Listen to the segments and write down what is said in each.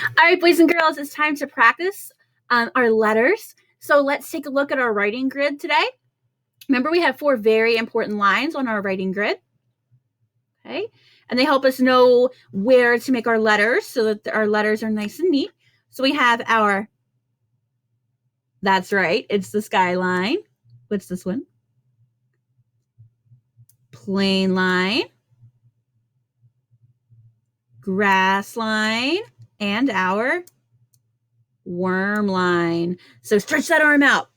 All right, boys and girls, it's time to practice our letters. So let's take a look at our writing grid today. Remember, we have 4 very important lines on our writing grid. Okay, and they help us know where to make our letters so that our letters are nice and neat. So we have our, that's right, it's the skyline. What's this one? Plain line, grass line, and our worm line. So stretch that arm out.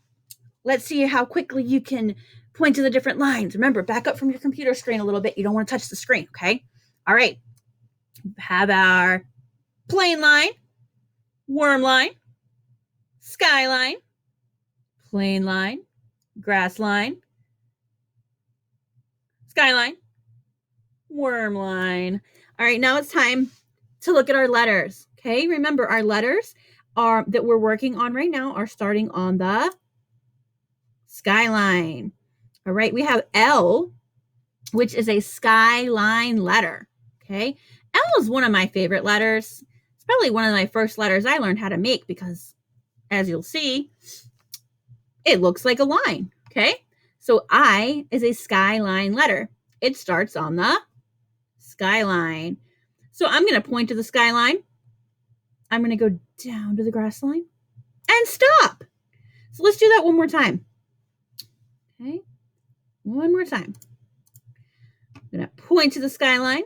Let's see how quickly you can point to the different lines. Remember, back up from your computer screen a little bit. You don't want to touch the screen, okay? All right. Have our plain line, worm line, skyline, plain line, grass line, skyline, worm line. All right, now it's time to look at our letters, okay? Remember, our letters are that we're working on right now are starting on the skyline. All right, we have L, which is a skyline letter, okay? L is one of my favorite letters. It's probably one of my first letters I learned how to make because, as you'll see, it looks like a line, okay? So I is a skyline letter. It starts on the skyline. So I'm going to point to the skyline. I'm going to go down to the grass line and stop. So let's do that one more time. Okay, one more time. I'm going to point to the skyline.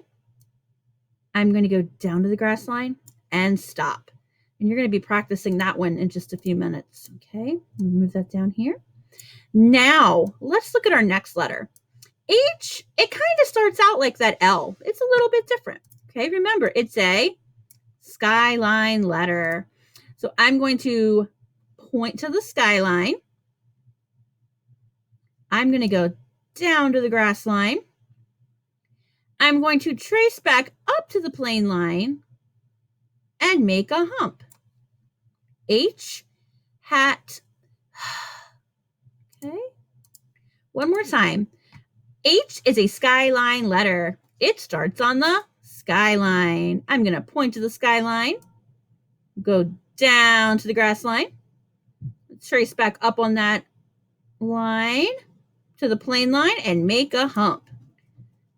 I'm going to go down to the grass line and stop. And you're going to be practicing that one in just a few minutes. Okay, move that down here. Now, let's look at our next letter. H, it kind of starts out like that L. It's a little bit different. Okay, remember, it's a skyline letter. So I'm going to point to the skyline. I'm going to go down to the grass line. I'm going to trace back up to the plain line and make a hump. H, hat. Okay. One more time. H is a skyline letter. It starts on the skyline. I'm going to point to the skyline, go down to the grass line, trace back up on that line to the plain line and make a hump.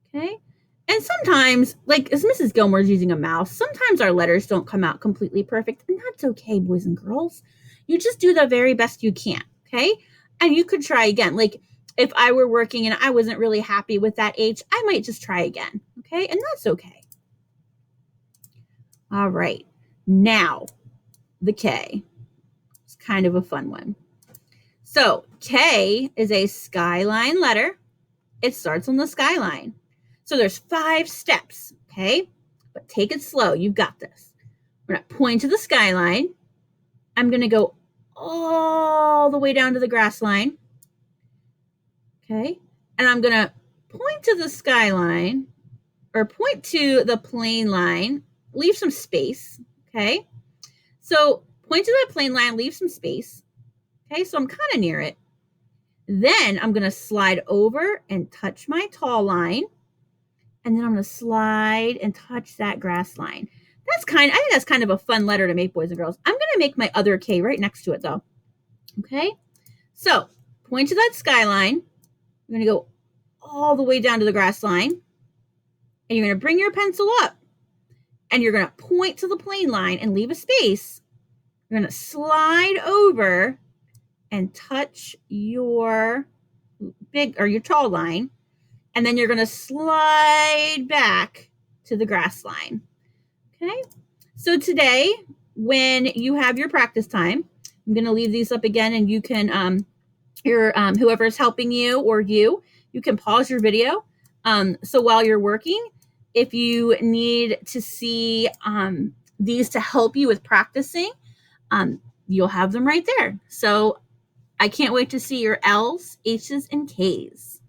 Okay. And sometimes, like as Mrs. Gilmore's using a mouse, sometimes our letters don't come out completely perfect, and that's okay, boys and girls. You just do the very best you can, okay? And you could try again. Like if I were working and I wasn't really happy with that H, I might just try again, okay? And that's okay. All right. Now, the K. It's kind of a fun one. So K is a skyline letter. It starts on the skyline. So there's 5 steps, okay? But take it slow. You've got this. We're going to point to the skyline. I'm going to go all the way down to the grass line, okay? And I'm going to point to the skyline or point to the plain line, leave some space, okay? So point to that plain line, leave some space, okay? So I'm kind of near it. Then I'm going to slide over and touch my tall line. And then I'm going to slide and touch that grass line. I think that's kind of a fun letter to make, boys and girls. I'm going to make my other K right next to it, though. Okay? So, point to that skyline. You're going to go all the way down to the grass line. And you're going to bring your pencil up. And you're going to point to the plain line and leave a space. You're going to slide over and touch your your tall line. And then you're going to slide back to the grass line. Okay. So today, when you have your practice time, I'm going to leave these up again, and you can, whoever's helping you or you can pause your video. So while you're working, if you need to see these to help you with practicing, you'll have them right there. So I can't wait to see your L's, H's, and K's.